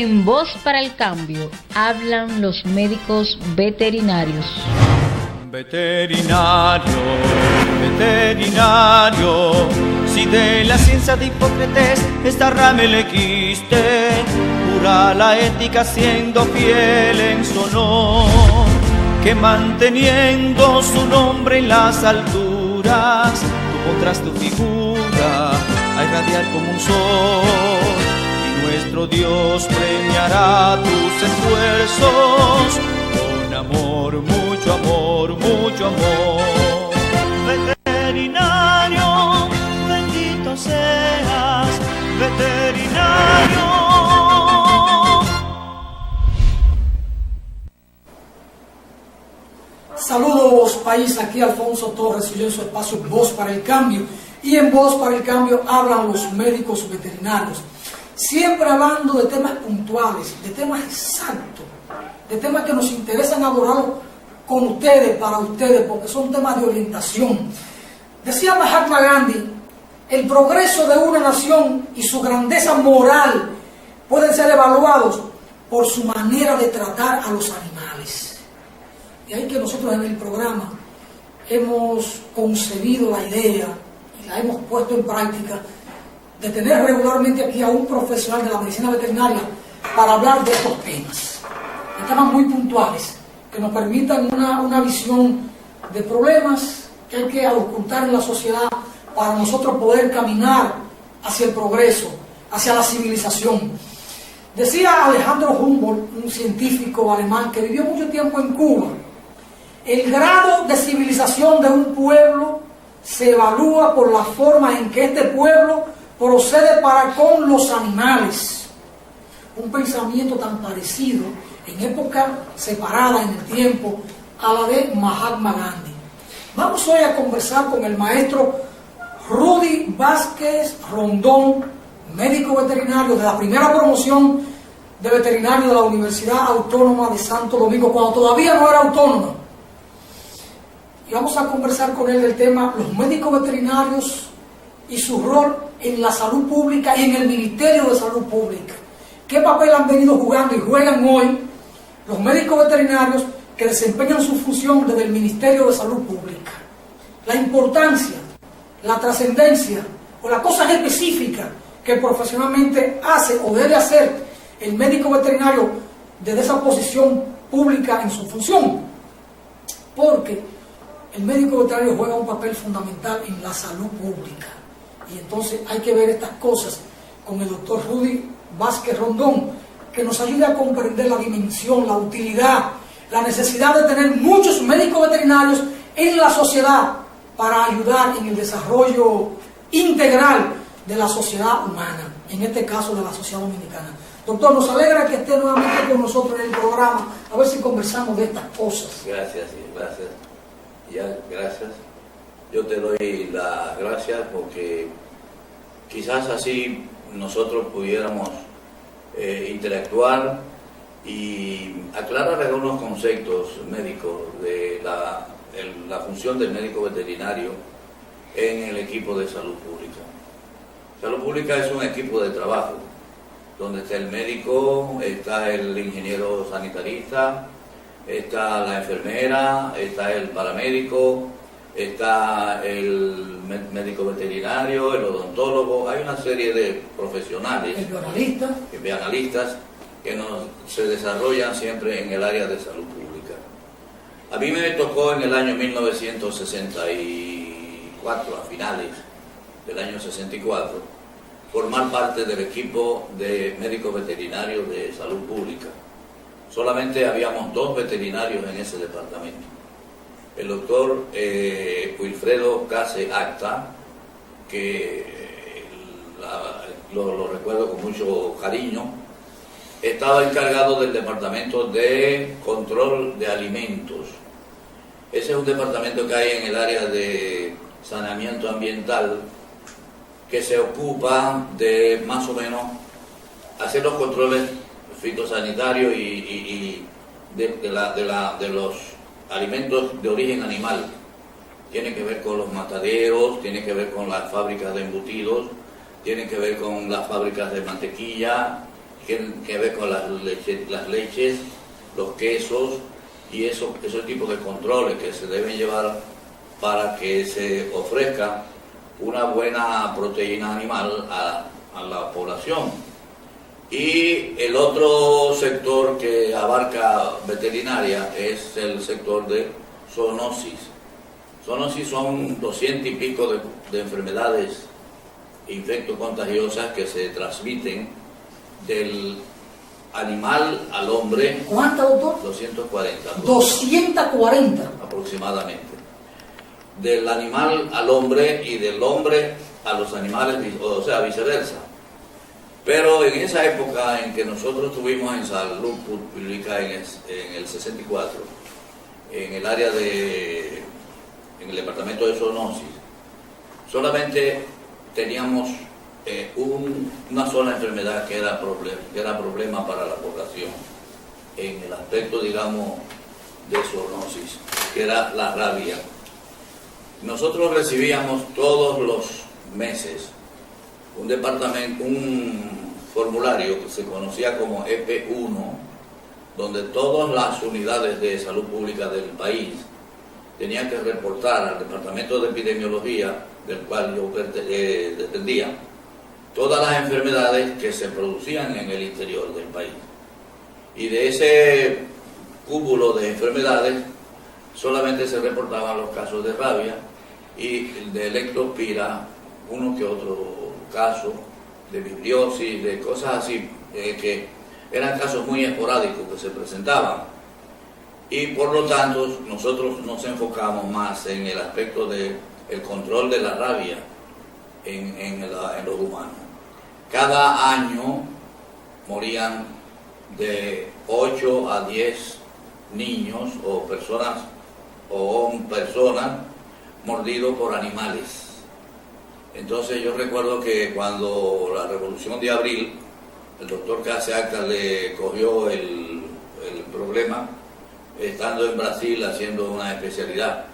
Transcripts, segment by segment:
En Voz para el Cambio hablan los médicos veterinarios. Veterinario, veterinario, si de la ciencia de Hipócrates esta rama elegiste, pura la ética siendo fiel en su honor, que manteniendo su nombre en las alturas, tú pondrás tu figura a irradiar como un sol, y nuestro Dios premiará tus esfuerzos con amor, mucho amor, mucho amor. Veterinario, bendito seas, veterinario. Saludos país, aquí Alfonso Torres y yo en su espacio Voz para el Cambio. Y en Voz para el Cambio hablan los médicos veterinarios, siempre hablando de temas puntuales, de temas exactos, de temas que nos interesan abordarlos con ustedes, para ustedes, porque son temas de orientación. Decía Mahatma Gandhi, el progreso de una nación y su grandeza moral pueden ser evaluados por su manera de tratar a los animales. Y ahí que nosotros en el programa hemos concebido la idea y la hemos puesto en práctica de tener regularmente aquí a un profesional de la medicina veterinaria para hablar de estos temas, de temas muy puntuales que nos permitan una visión de problemas que hay que ocultar en la sociedad para nosotros poder caminar hacia el progreso, hacia la civilización. Decía Alejandro Humboldt, un científico alemán que vivió mucho tiempo en Cuba, el grado de civilización de un pueblo se evalúa por la forma en que este pueblo procede para con los animales. Un pensamiento tan parecido, en época separada en el tiempo, a la de Mahatma Gandhi. Vamos hoy a conversar con el maestro Rudy Vázquez Rondón, médico veterinario de la primera promoción de veterinario de la Universidad Autónoma de Santo Domingo, cuando todavía no era autónoma. Y vamos a conversar con él del tema los médicos veterinarios y su rol en la salud pública y en el Ministerio de Salud Pública. ¿Qué papel han venido jugando y juegan hoy los médicos veterinarios que desempeñan su función desde el Ministerio de Salud Pública? La importancia, la trascendencia o las cosas específicas que profesionalmente hace o debe hacer el médico veterinario desde esa posición pública en su función. Porque el médico veterinario juega un papel fundamental en la salud pública. Y entonces hay que ver estas cosas con el doctor Rudy Vázquez Rondón, que nos ayude a comprender la dimensión, la utilidad, la necesidad de tener muchos médicos veterinarios en la sociedad para ayudar en el desarrollo integral de la sociedad humana, en este caso de la sociedad dominicana. Doctor, nos alegra que esté nuevamente con nosotros en el programa, a ver si conversamos de estas cosas. Gracias, gracias. Ya, gracias. Yo te doy las gracias porque quizás así nosotros pudiéramos interactuar y aclarar algunos conceptos médicos de la función del médico veterinario en el equipo de salud pública. Salud pública es un equipo de trabajo donde está el médico, está el ingeniero sanitarista, está la enfermera, está el paramédico, está el médico veterinario, el odontólogo. Hay una serie de profesionales, el bioanalistas, que se desarrollan siempre en el área de salud pública. A mí me tocó en el año 1964, a finales del año 64, formar parte del equipo de médicos veterinarios de salud pública. Solamente habíamos 2 veterinarios en ese departamento. El doctor Wilfredo Case Acta, que lo recuerdo con mucho cariño, estaba encargado del departamento de control de alimentos. Ese es un departamento que hay en el área de saneamiento ambiental, que se ocupa de más o menos hacer los controles fitosanitarios y de los alimentos de origen animal. Tiene que ver con los mataderos, tiene que ver con las fábricas de embutidos, tiene que ver con las fábricas de mantequilla que ver con las leches, los quesos y esos tipos de controles que se deben llevar para que se ofrezca una buena proteína animal a la población. Y el otro sector que abarca veterinaria es el sector de zoonosis. Zoonosis son 200 y pico de enfermedades infectocontagiosas que se transmiten del animal al hombre. ¿Cuántas, doctor? 240. 240. Aproximadamente. Del animal al hombre y del hombre a los animales, o sea, viceversa. Pero en esa época en que nosotros estuvimos en salud pública en el 64, en el área en el departamento de zoonosis, solamente teníamos una sola enfermedad que era problema para la población, en el aspecto, digamos, de zoonosis, que era la rabia. Nosotros recibíamos todos los meses un formulario que se conocía como EP1, donde todas las unidades de salud pública del país tenían que reportar al departamento de epidemiología, del cual yo dependía, todas las enfermedades que se producían en el interior del país. Y de ese cúmulo de enfermedades solamente se reportaban los casos de rabia y de leptospira, uno que otro caso de vibriosis, de cosas así, que eran casos muy esporádicos que se presentaban. Y por lo tanto nosotros nos enfocamos más en el aspecto del control de la rabia en los humanos. Cada año morían de 8 a 10 niños o personas mordidos por animales. Entonces yo recuerdo que cuando la Revolución de Abril, el doctor Caseacta le cogió el problema, estando en Brasil haciendo una especialidad.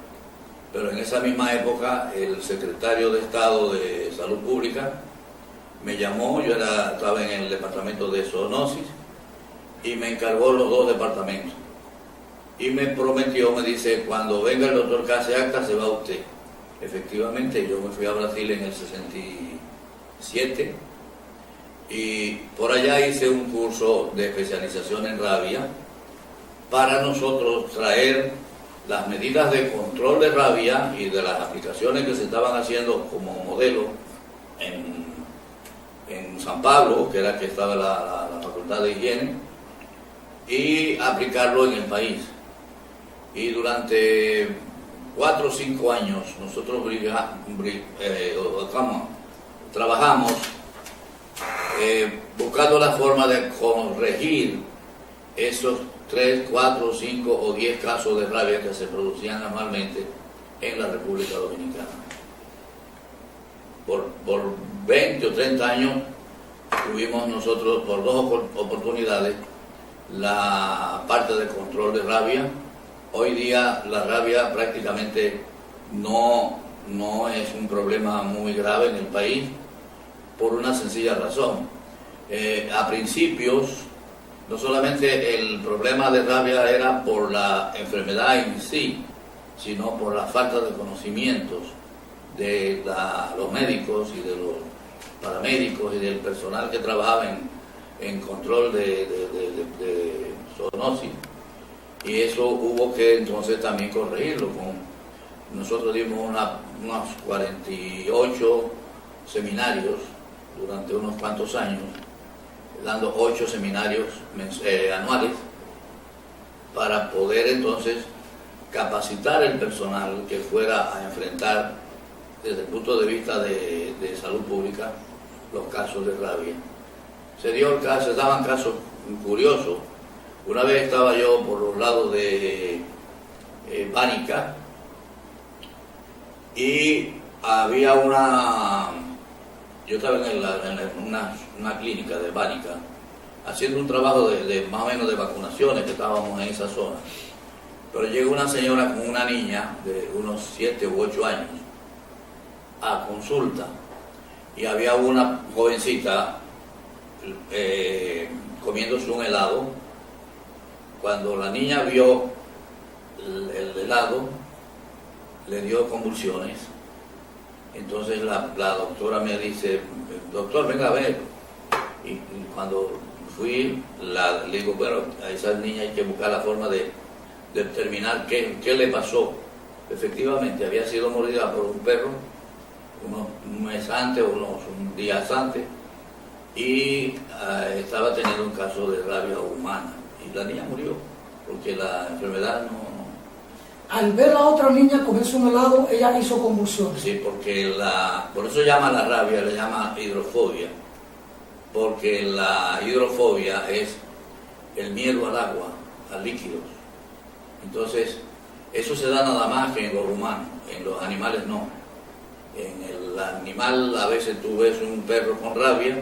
Pero en esa misma época el secretario de Estado de Salud Pública me llamó, yo estaba en el departamento de zoonosis, y me encargó los dos departamentos. Y me prometió, me dice, cuando venga el doctor Caseacta se va usted. Efectivamente, yo me fui a Brasil en el 67 y por allá hice un curso de especialización en rabia para nosotros traer las medidas de control de rabia y de las aplicaciones que se estaban haciendo como modelo en San Pablo, que era que estaba la Facultad de Higiene, y aplicarlo en el país. Y durante 4 o 5 años nosotros trabajamos buscando la forma de corregir esos 3, 4, 5 o 10 casos de rabia que se producían anualmente en la República Dominicana. Por 20 o 30 años tuvimos nosotros por 2 oportunidades la parte de control de rabia. Hoy día la rabia prácticamente no es un problema muy grave en el país por una sencilla razón. A principios, no solamente el problema de rabia era por la enfermedad en sí, sino por la falta de conocimientos de los médicos y de los paramédicos y del personal que trabajaba en control de zoonosis. Y eso hubo que entonces también corregirlo. Nosotros dimos unos 48 seminarios durante unos cuantos años, dando 8 seminarios anuales para poder entonces capacitar el personal que fuera a enfrentar desde el punto de vista de salud pública los casos de rabia. Se daban casos curiosos. Una vez estaba yo por los lados de Bánica y había yo estaba en una clínica de Bánica haciendo un trabajo de más o menos de vacunaciones, que estábamos en esa zona. Pero llegó una señora con una niña de unos 7 u 8 años a consulta y había una jovencita comiéndose un helado. Cuando la niña vio el helado, le dio convulsiones. Entonces la doctora me dice, doctor, venga a ver. Y cuando fui, le digo, bueno, a esa niña hay que buscar la forma de determinar qué le pasó. Efectivamente, había sido mordida por un perro un mes antes o unos días antes, y estaba teniendo un caso de rabia humana. Y la niña murió, porque la enfermedad no... Al ver a la otra niña comerse un helado, ella hizo convulsiones. Sí, porque por eso llama la rabia, le llama hidrofobia, porque la hidrofobia es el miedo al agua, a líquidos. Entonces, eso se da nada más que en los humanos, en los animales no. En el animal a veces tú ves un perro con rabia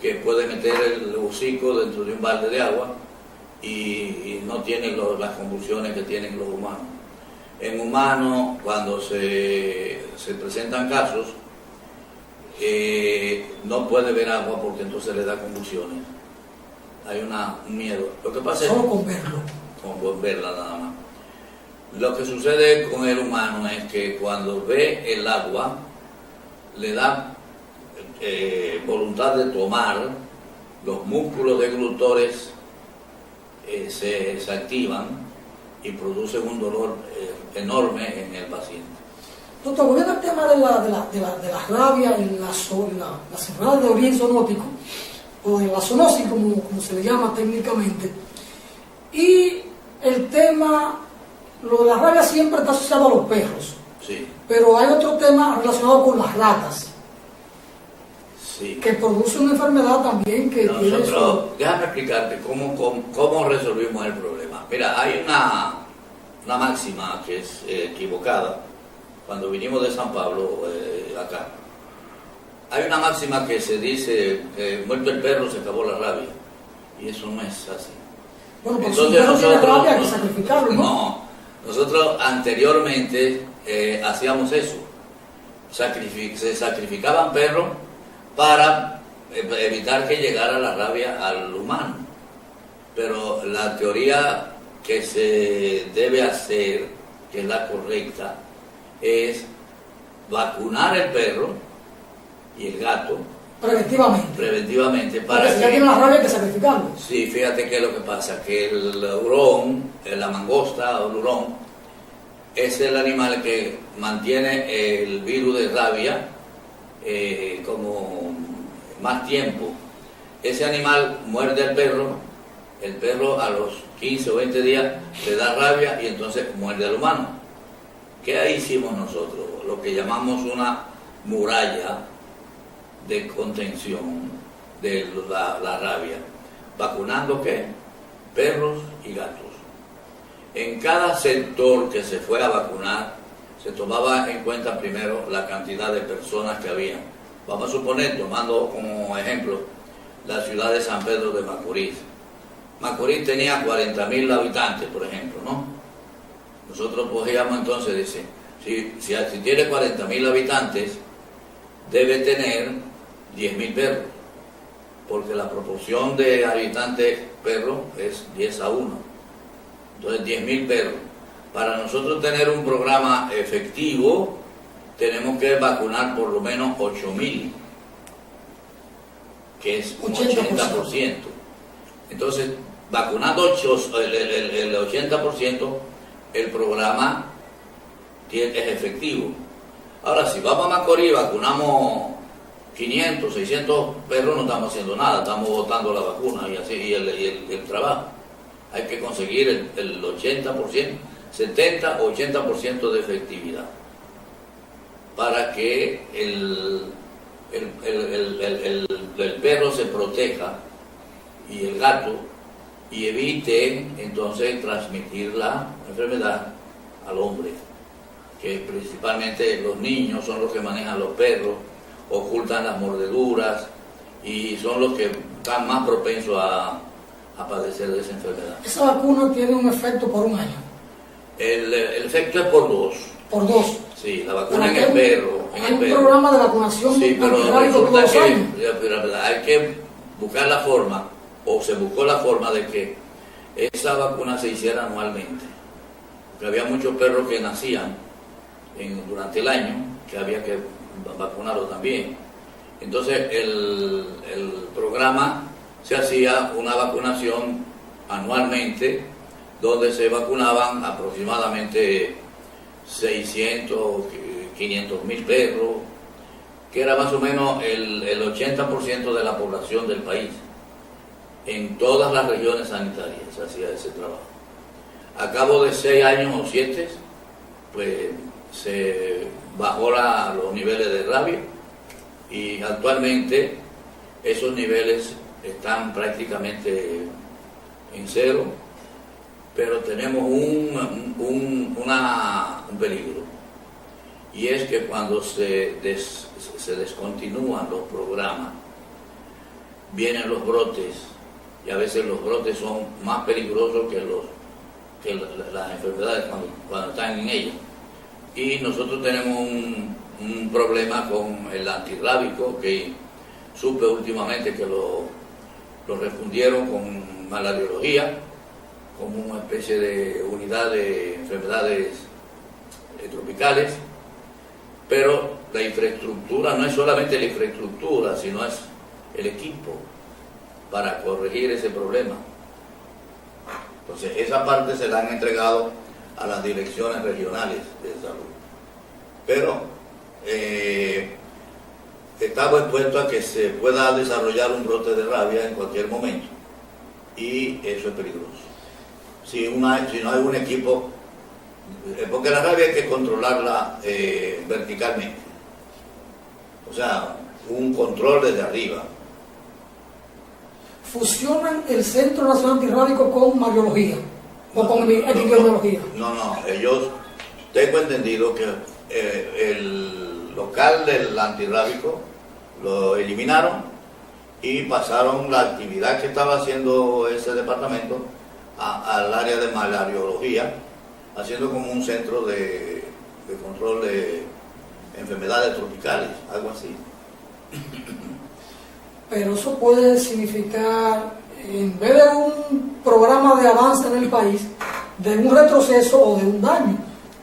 que puede meter el hocico dentro de un balde de agua y no tiene las convulsiones que tienen los humanos. En humanos, cuando se presentan casos, no puede ver agua porque entonces le da convulsiones. Hay un miedo. Lo que pasa solo es, con verlo. con verla nada más. Lo que sucede con el humano es que cuando ve el agua, le da voluntad de tomar, los músculos deglutores se activan y producen un dolor enorme en el paciente. Doctor, volviendo al tema de la rabia y las enfermedades de origen zoonótico, o de la zoonosis como se le llama técnicamente, y el tema, lo de la rabia siempre está asociado a los perros, Sí, pero hay otro tema relacionado con las ratas, sí. que produce una enfermedad también que tiene Nosotros, déjame explicarte cómo resolvimos el problema. Mira, hay una máxima que es equivocada. Cuando vinimos de San Pablo acá, hay una máxima que se dice, muerto el perro se acabó la rabia, y eso no es así. Bueno, porque si un perro tiene rabia hay que sacrificarlo, ¿no? No, nosotros anteriormente hacíamos eso. Se sacrificaban perros para evitar que llegara la rabia al humano. Pero la teoría que se debe hacer, que es la correcta, es vacunar el perro y el gato preventivamente para porque si ya tiene la rabia hay que sacrificarlo. Sí, fíjate qué es lo que pasa, que el hurón, la mangosta o el hurón, es el animal que mantiene el virus de rabia como más tiempo. Ese animal muerde al perro, el perro a los 15 o 20 días le da rabia y entonces muerde al humano. ¿Qué hicimos nosotros? Lo que llamamos una muralla de contención de la rabia. ¿Vacunando qué? Perros y gatos. En cada sector que se fue a vacunar, se tomaba en cuenta primero la cantidad de personas que había. Vamos a suponer, tomando como ejemplo, la ciudad de San Pedro de Macorís. Macorís tenía 40.000 habitantes, por ejemplo, ¿no? Nosotros cogíamos entonces, dice, si tiene 40.000 habitantes, debe tener 10.000 perros, porque la proporción de habitantes perros es 10:1. Entonces 10.000 perros. Para nosotros tener un programa efectivo, tenemos que vacunar por lo menos 8.000, que es un 80%. Entonces, vacunando el 80%, el programa es efectivo. Ahora, si vamos a Macorís y vacunamos 500, 600 perros, no estamos haciendo nada, estamos botando la vacuna y así y el trabajo. Hay que conseguir el 80%, 70 o 80% de efectividad para que el perro se proteja y el gato, y evite entonces transmitir la enfermedad al hombre, que principalmente los niños son los que manejan los perros, ocultan las mordeduras y son los que están más propensos a padecer de esa enfermedad. Esa vacuna tiene un efecto por un año. El efecto es por 2. Por 2. Sí, la vacuna en el perro. Hay un programa de vacunación sí, pero antirrábico todos los años. hay que buscar la forma, o se buscó la forma de que esa vacuna se hiciera anualmente. Porque había muchos perros que nacían durante el año, que había que vacunarlos también. Entonces el programa se hacía una vacunación anualmente, donde se vacunaban aproximadamente 600, 500 mil perros, que era más o menos el 80% de la población del país. En todas las regiones sanitarias se hacía ese trabajo. A cabo de 6 años o 7, pues se bajó los niveles de rabia, y actualmente esos niveles están prácticamente en cero, pero tenemos un peligro, y es que cuando se descontinúan los programas, vienen los brotes, y a veces los brotes son más peligrosos que las enfermedades cuando están en ellas. Y nosotros tenemos un problema con el antirrábico, que supe últimamente que lo refundieron con malariología, como una especie de unidad de enfermedades tropicales, pero la infraestructura no es solamente la infraestructura, sino es el equipo para corregir ese problema. Entonces esa parte se la han entregado a las direcciones regionales de salud, pero estamos expuestos a que se pueda desarrollar un brote de rabia en cualquier momento, y eso es peligroso. Si no hay un equipo, porque la rabia hay que controlarla verticalmente, o sea, un control desde arriba. ¿Fusionan el Centro Nacional Antirrábico con mariología o con epidemiología? No, tengo entendido que el local del antirrábico lo eliminaron y pasaron la actividad que estaba haciendo ese departamento al área de malariología, haciendo como un centro de control de enfermedades tropicales, algo así. Pero eso puede significar, en vez de un programa de avance en el país, de un retroceso o de un daño,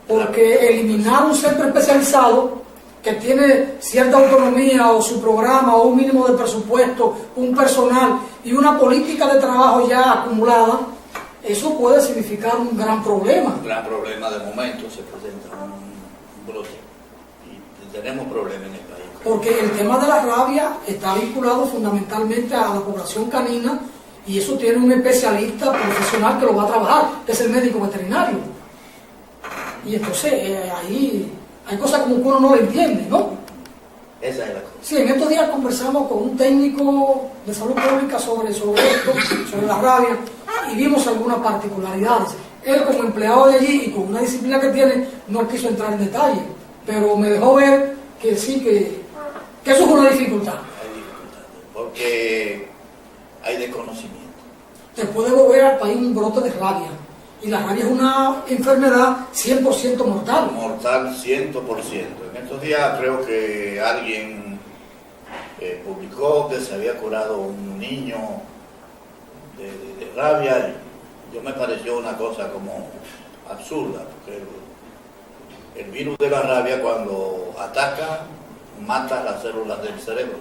porque eliminar un centro especializado que tiene cierta autonomía o su programa o un mínimo de presupuesto, un personal y una política de trabajo ya acumulada, eso puede significar un gran problema. Un gran problema. De momento se presenta un brote y tenemos problemas en el país. Porque el tema de la rabia está vinculado fundamentalmente a la población canina, y eso tiene un especialista profesional que lo va a trabajar, que es el médico veterinario. Y entonces ahí hay cosas como que uno no lo entiende, ¿no? Esa es la cosa. Sí, en estos días conversamos con un técnico de salud pública sobre esto, sobre la rabia, y vimos algunas particularidades. Él, como empleado de allí y con una disciplina que tiene, no quiso entrar en detalle, pero me dejó ver que sí, que eso es una dificultad. Hay dificultades, porque hay desconocimiento. Te puede volver al país un brote de rabia, y la rabia es una enfermedad 100% mortal. Mortal 100%. En estos días creo que alguien publicó que se había curado un niño de rabia, y yo me pareció una cosa como absurda, porque el virus de la rabia, cuando ataca, mata las células del cerebro.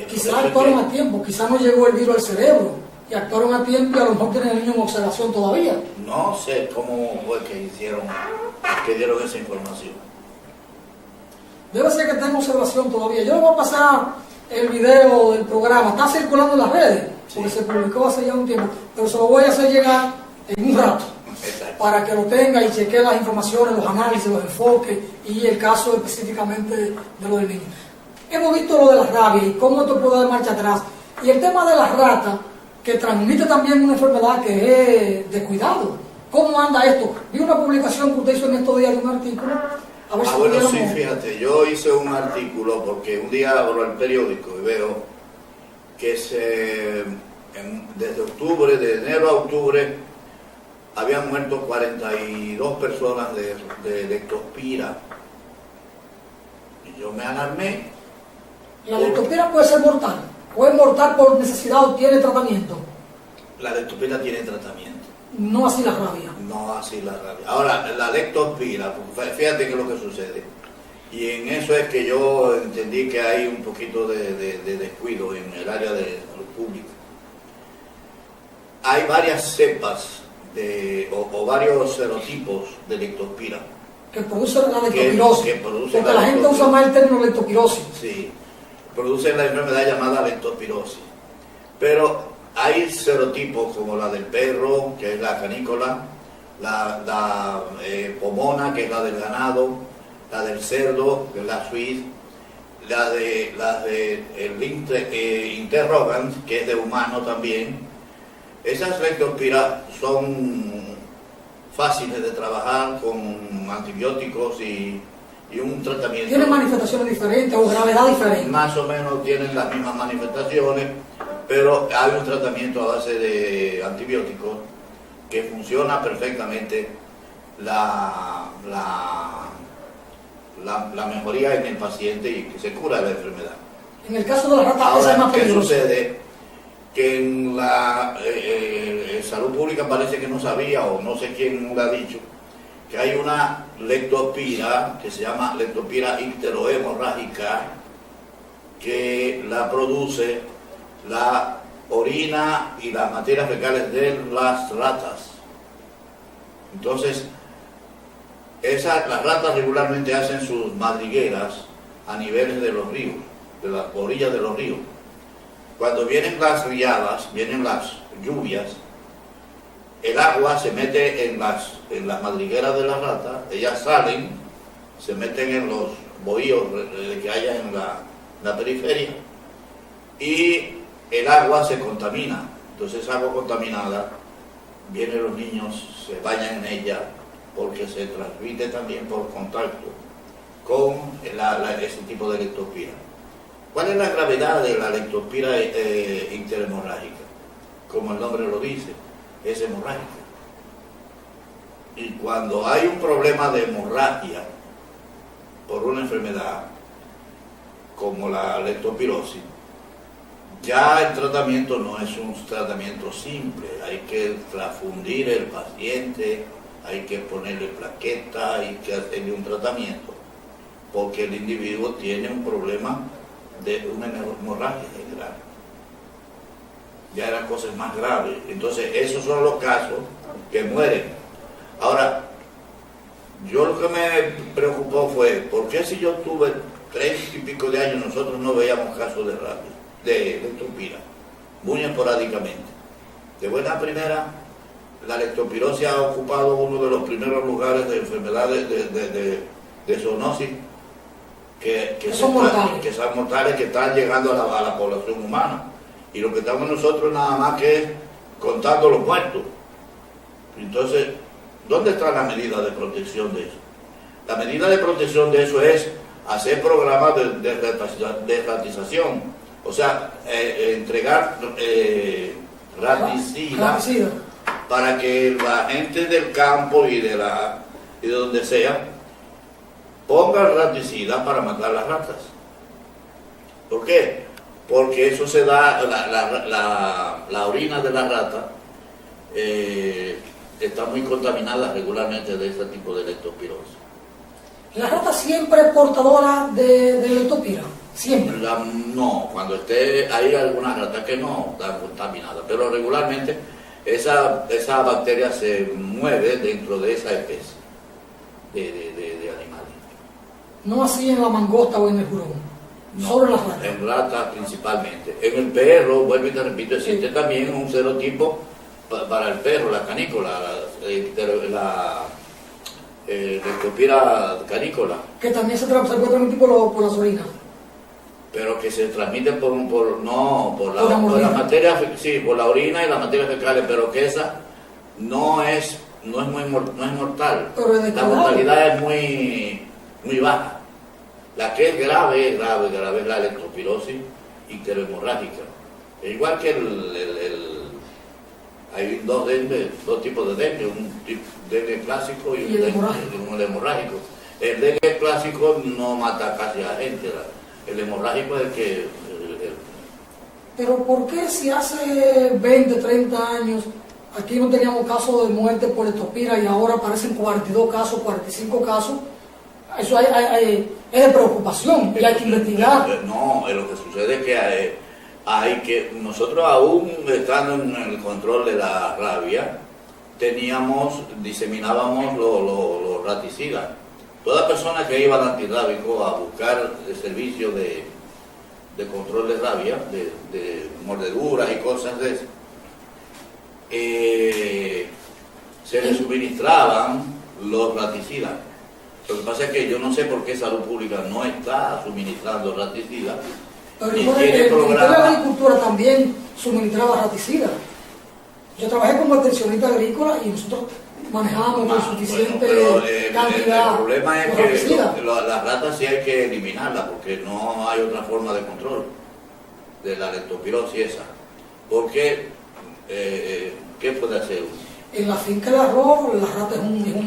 Quizás actuaron a tiempo, quizás no llegó el virus al cerebro, y actuaron a tiempo, y a lo mejor tienen el niño en observación todavía. No sé cómo fue que dieron esa información. Debe ser que está en observación todavía. Yo le voy a pasar el video del programa, está circulando en las redes, porque se publicó hace ya un tiempo, pero se lo voy a hacer llegar en un rato. Exacto. Para que lo tenga y chequee las informaciones, los análisis, los enfoques y el caso específicamente de lo del niño. Hemos visto lo de las rabias y cómo esto puede dar marcha atrás. Y el tema de las ratas, que transmite también una enfermedad que es de cuidado. ¿Cómo anda esto? Vi una publicación que usted hizo en estos días de un artículo. A ver si Bueno, pudiéramos... sí, fíjate, yo hice un artículo porque un día abro el periódico y veo que desde octubre, de enero a octubre, habían muerto 42 personas de leptospira. Y yo me alarmé. La leptospira puede ser mortal. ¿O es mortal por necesidad o tiene tratamiento? La leptospira tiene tratamiento. No así la rabia. No así la rabia. Ahora, la leptospira, fíjate qué es lo que sucede. Y en eso es que yo entendí que hay un poquito de descuido en el área de salud pública. Hay varias cepas o varios serotipos de leptospira. Que produce la leptospirosis. Que produce porque la gente usa más el término leptospirosis. Sí, produce la enfermedad llamada leptospirosis. Pero hay serotipos como la del perro, que es la canícola, la pomona, que es la del ganado, la del cerdo, que es la suiz, la de el interrogans, que es de humano también. Esas leptospiras son fáciles de trabajar con antibióticos y un tratamiento. ¿Tienen manifestaciones diferentes o gravedad diferente? Más o menos tienen las mismas manifestaciones, pero hay un tratamiento a base de antibióticos que funciona perfectamente la mejoría en el paciente y que se cura la enfermedad. En el caso de la rata, esa es Ahora, más ¿qué peligrosa. sucede? Que en la salud pública parece que no sabía, o no sé quién lo ha dicho, que hay una leptospira que se llama leptospira icterohemorrágica, que la produce la orina y las materias fecales de las ratas. Entonces, las ratas regularmente hacen sus madrigueras a niveles de los ríos, de las orillas de los ríos. Cuando vienen las riadas, vienen las lluvias, el agua se mete en las madrigueras de las ratas, ellas salen, se meten en los bohíos que haya en la periferia y el agua se contamina. Entonces esa agua contaminada, vienen los niños, se bañan en ella porque se transmite también por contacto con ese tipo de leptospira. ¿Cuál es la gravedad de la leptospira interhemorrágica? Como el nombre lo dice, es hemorrágica. Y cuando hay un problema de hemorragia por una enfermedad como la leptospirosis, ya el tratamiento no es un tratamiento simple, hay que transfundir el paciente, hay que ponerle plaqueta, hay que hacerle un tratamiento, porque el individuo tiene un problema de una hemorragia general. Ya eran cosas más graves. Entonces, esos son los casos que mueren. Ahora, yo lo que me preocupó fue, ¿por qué si yo tuve 30 y pico de años nosotros no veíamos casos de rabia, de leptospira, muy esporádicamente? De buena primera, la leptospirosis ha ocupado uno de los primeros lugares de enfermedades de zoonosis que son mortales, que están llegando a la población humana. Y lo que estamos nosotros nada más que es contando los muertos. Entonces, ¿dónde está la medida de protección de eso? La medida de protección de eso es hacer programas de ratización, o sea, entregar raticida para que la gente del campo y de donde sea pongan raticida para matar las ratas. ¿Por qué? Porque eso se da, la orina de la rata está muy contaminada regularmente de este tipo de leptospirosis. ¿La rata siempre es portadora de leptospira? Siempre. No, cuando hay algunas ratas que no están contaminadas, pero regularmente esa bacteria se mueve dentro de esa especie de animales. No así en la mangosta o en el jurón. No, solo en las ratas. En ratas principalmente. En el perro, vuelvo y te repito, existe también un serotipo para el perro, la canícola, la leptospira canícola. Que también se puede transmitir por las orinas. Pero que se transmite por la materia, sí, por la orina y las materias fecales, pero que esa no es mortal. Pero la mortalidad es muy baja. La que es grave es la leptospirosis icterohemorrágica. Igual que hay dos tipos de dengue, un dengue clásico y un hemorrágico. El dengue clásico no mata casi a la gente, el hemorrágico es el que Pero ¿por qué si hace 20, 30 años aquí no teníamos casos de muerte por leptospira y ahora aparecen 42 casos, 45 casos? Eso es de preocupación y hay que investigar. No, lo que sucede es que hay que, nosotros aún estando en el control de la rabia, diseminábamos los raticidas. Toda persona que iba al antirrábico a buscar el servicio de control de rabia, de mordeduras y cosas de eso, se le suministraban los raticidas. Lo que pasa es que yo no sé por qué Salud Pública no está suministrando raticidas. Pero el Ministerio de Agricultura también suministraba raticidas. Yo trabajé como extensionista agrícola y nosotros manejábamos con suficiente cantidad. El problema es que raticidas. las ratas sí hay que eliminarlas porque no hay otra forma de control de la leptospirosis esa. Porque, ¿qué puede hacer uno? En la finca de arroz, la rata es un peligro.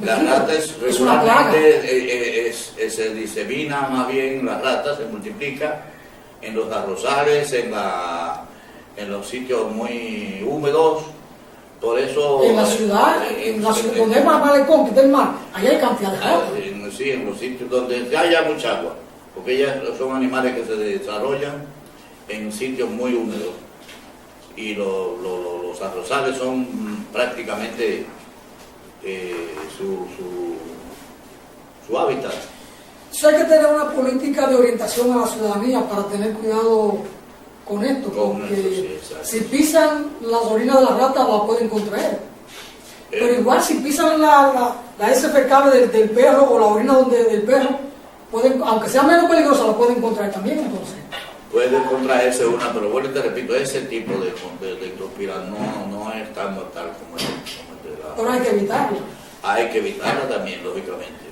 Las ratas es una plaga. Se disemina más bien, las ratas se multiplica en los arrozales, en los sitios muy húmedos. Por eso En la ciudad, donde hay más malecón que del mar, ahí hay cantidad de ratas. Sí, en los sitios donde haya mucha agua, porque ellas son animales que se desarrollan en sitios muy húmedos. Y los arrozales son prácticamente su hábitat. Eso hay que tener una política de orientación a la ciudadanía para tener cuidado con esto, porque si pisan las orinas de las ratas la pueden contraer. Pero igual si pisan la heces fecales del perro o la orina del perro, aunque sea menos peligrosa, la pueden contraer también entonces. Puede contraerse una, pero bueno, te repito, ese tipo de leptospira no es tan mortal como el de la... Pero hay que evitarlo. Hay que evitarla también, lógicamente.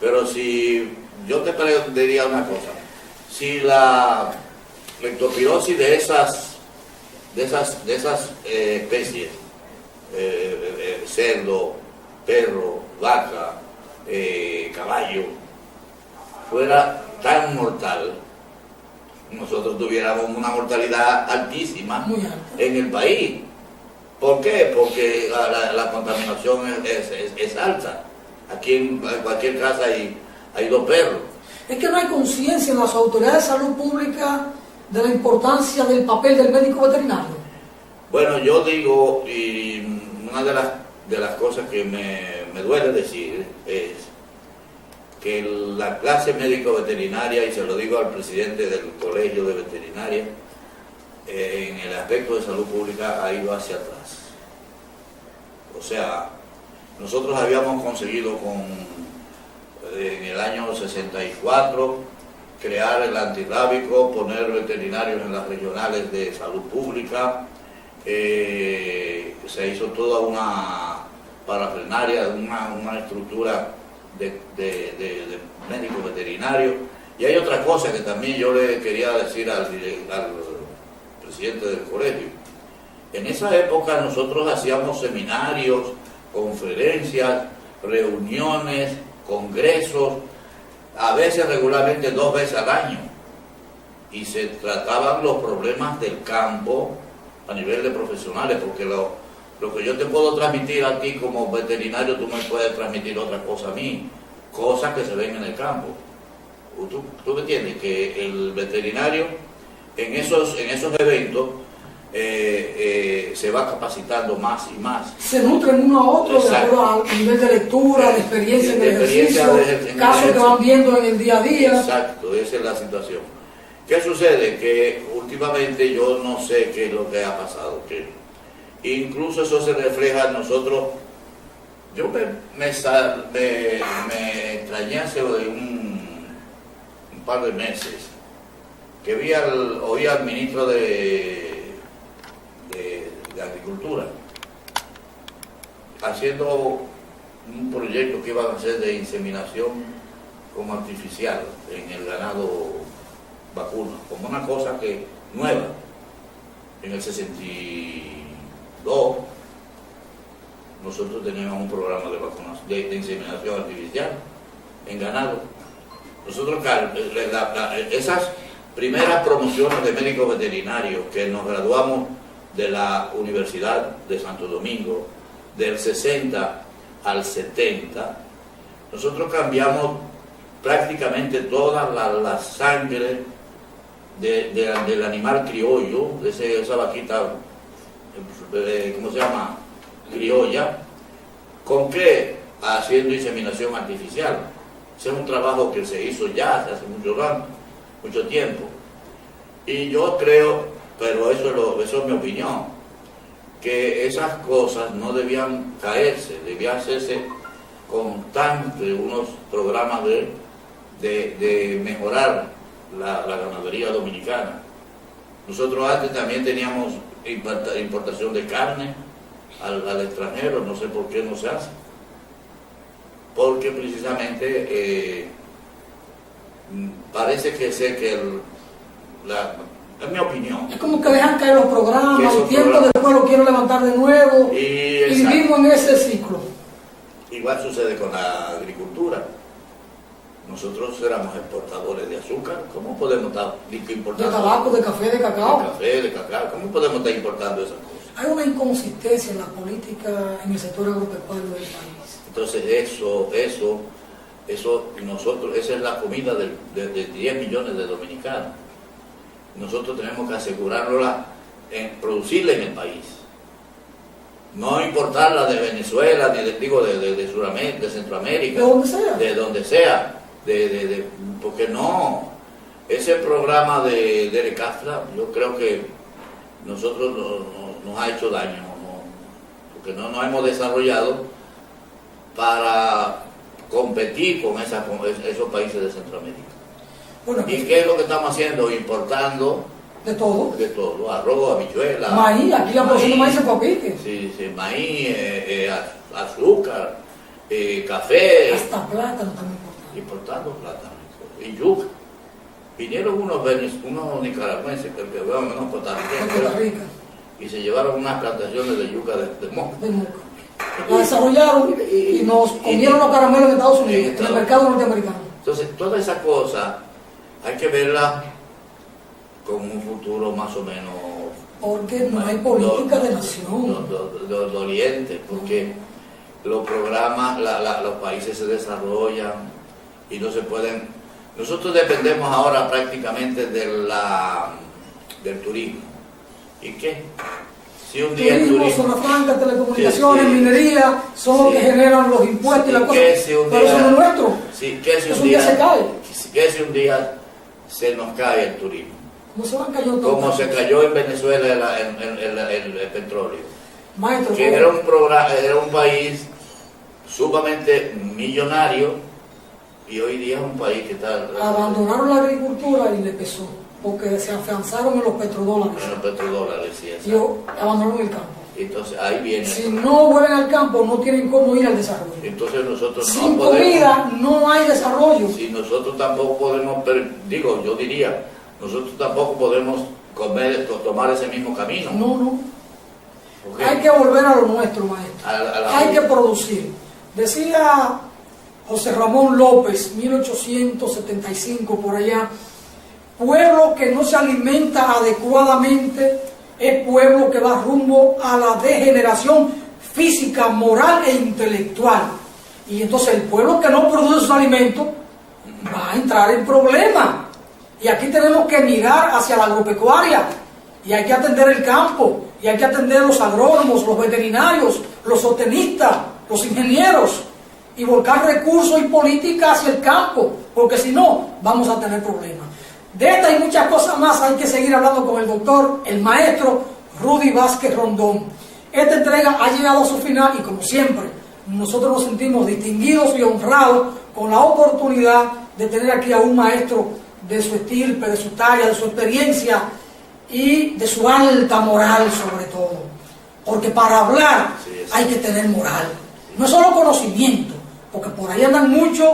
Pero si yo te diría una cosa, si la leptospirosis de esas especies, cerdo, perro, vaca, caballo, fuera tan mortal, nosotros tuviéramos una mortalidad altísima en el país. ¿Por qué? Porque la contaminación es alta. Aquí en cualquier casa hay 2 perros. Es que no hay conciencia en las autoridades de salud pública de la importancia del papel del médico veterinario. Bueno, yo digo, y una de las cosas que me duele decir es que la clase médico-veterinaria, y se lo digo al presidente del Colegio de Veterinaria, en el aspecto de salud pública ha ido hacia atrás. O sea, nosotros habíamos conseguido en el año 64 crear el antirrábico, poner veterinarios en las regionales de salud pública, se hizo toda una parafernalia, una estructura de médico veterinario. Y hay otra cosa que también yo le quería decir al presidente del colegio. En esa época nosotros hacíamos seminarios, conferencias, reuniones, congresos, a veces regularmente 2 veces al año, y se trataban los problemas del campo a nivel de profesionales, porque lo que yo te puedo transmitir a ti como veterinario, tú me puedes transmitir otra cosa a mí, cosas que se ven en el campo. ¿Tú me entiendes? Que el veterinario en esos eventos se va capacitando más y más. Se nutren uno a otro. Exacto. De acuerdo al nivel de lectura, de experiencia en el ejercicio, casos que van viendo en el día a día. Exacto, esa es la situación. ¿Qué sucede? Que últimamente yo no sé qué es lo que ha pasado, que incluso eso se refleja en nosotros. Yo me extrañé hace un par de meses que oí al ministro de Agricultura haciendo un proyecto que iban a hacer de inseminación como artificial en el ganado vacuno, como una cosa que nueva. En el 62 nosotros teníamos un programa de vacunación, de inseminación artificial en ganado. Nosotros primeras promociones de médicos veterinarios que nos graduamos de la Universidad de Santo Domingo, del 60 al 70, nosotros cambiamos prácticamente toda la sangre del animal criollo, de esa vaquita, ¿cómo se llama? Criolla. ¿Con qué? Haciendo inseminación artificial. Ese es un trabajo que se hizo ya hace mucho tiempo. Y yo creo, pero eso es mi opinión, que esas cosas no debían caerse, debía hacerse constante unos programas de mejorar la ganadería dominicana. Nosotros antes también teníamos importación de carne al extranjero, no sé por qué no se hace. Porque precisamente parece que sé que es mi opinión. Es como que dejan caer los programas, el tiempo después lo quieren levantar de nuevo y vivimos en ese ciclo. Igual sucede con la agricultura. Nosotros éramos exportadores de azúcar. ¿Cómo podemos estar importando? De tabaco, de café, de cacao. De café, de cacao. ¿Cómo podemos estar importando esas cosas? Hay una inconsistencia en la política, en el sector agropecuario del país. Entonces esa es la comida de 10 millones de dominicanos. Nosotros tenemos que asegurarla, producirla en el país. No importarla de Venezuela, ni de Sudamérica, de Centroamérica. De donde sea. De donde sea. Porque no. Ese programa de Lecastra, yo creo que nosotros nos ha hecho daño. Porque no nos hemos desarrollado para competir con esos países de Centroamérica. Bueno, ¿Y qué es lo que estamos haciendo? Importando de todo. De todo, arroz, habichuela. Maíz, aquí la producción de maíz se pique. Sí, maíz, azúcar, café. Hasta plátano también importando plátano. Y yuca. Vinieron unos nicaragüenses que vean menos Costa Rica. Y se llevaron unas plantaciones de yuca de moca. La desarrollaron y nos comieron los caramelos en Estados Unidos, en el mercado norteamericano. Entonces, todas esas cosas hay que verlas con un futuro más o menos. Porque no hay política de nación. Doliente, porque los programas, los países se desarrollan y no se pueden. Nosotros dependemos ahora prácticamente del turismo. ¿Y qué? Si un día turismo, zona franca, telecomunicaciones, minería, son los que generan los impuestos y las cosas. Pero eso no es nuestro. Eso un día se cae. ¿Qué si un día se nos cae el turismo? ¿Cómo se cayó todo? Como se cayó en Venezuela el petróleo. Maestro, que era un país sumamente millonario y hoy día es un país que está. Abandonaron la agricultura y le pesó, porque se afianzaron en los petrodólares. En los petrodólares, sí. Y abandonaron el campo. Entonces ahí viene. Si no vuelven al campo, no tienen cómo ir al desarrollo. Entonces nosotros sin comida no hay desarrollo. Si nosotros tampoco podemos, yo diría, nosotros tampoco podemos tomar ese mismo camino. No. Okay. Hay que volver a lo nuestro, maestro. Hay que producir. Decía José Ramón López, 1875 por allá, pueblo que no se alimenta adecuadamente es pueblo que va rumbo a la degeneración física, moral e intelectual. Y entonces el pueblo que no produce sus alimentos va a entrar en problemas. Y aquí tenemos que mirar hacia la agropecuaria, y hay que atender el campo, y hay que atender los agrónomos, los veterinarios, los zootecnistas, los ingenieros, y volcar recursos y política hacia el campo, porque si no, vamos a tener problemas. De esta y muchas cosas más hay que seguir hablando con el doctor, el maestro Rudy Vázquez Rondón. Esta entrega ha llegado a su final y como siempre, nosotros nos sentimos distinguidos y honrados con la oportunidad de tener aquí a un maestro de su estirpe, de su talla, de su experiencia y de su alta moral sobre todo. Porque para hablar hay que tener moral. No es solo conocimiento, porque por ahí andan muchos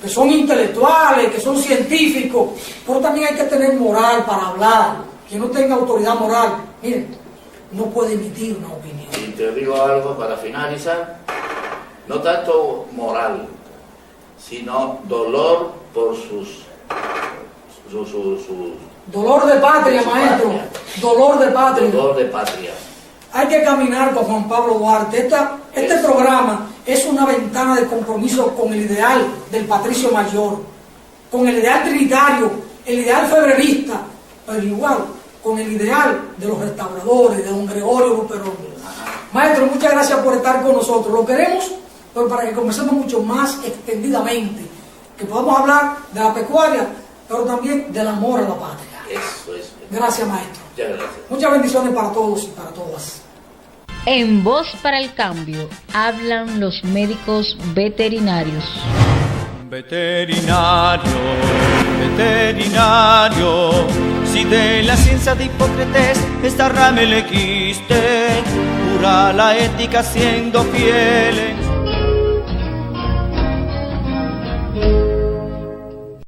que son intelectuales, que son científicos, pero también hay que tener moral para hablar. Quien no tenga autoridad moral, miren, no puede emitir una opinión. Y te digo algo para finalizar, no tanto moral, sino dolor por Dolor de patria, maestro. Patria. Dolor de patria. Dolor de patria. Hay que caminar con Juan Pablo Duarte. Este programa es una ventana de compromiso con el ideal del patricio mayor, con el ideal trinitario, el ideal febrerista, pero igual con el ideal de los restauradores, de don Gregorio Luperón. Maestro, muchas gracias por estar con nosotros. Lo queremos, pero para que conversemos mucho más extendidamente, que podamos hablar de la pecuaria, pero también del amor a la patria. Eso es. Gracias, maestro. Muchas gracias. Muchas bendiciones para todos y para todas. En Voz para el Cambio hablan los médicos veterinarios. Veterinario, veterinario, si de la ciencia de Hipócrates esta rama elegiste, pura la ética siendo fiel en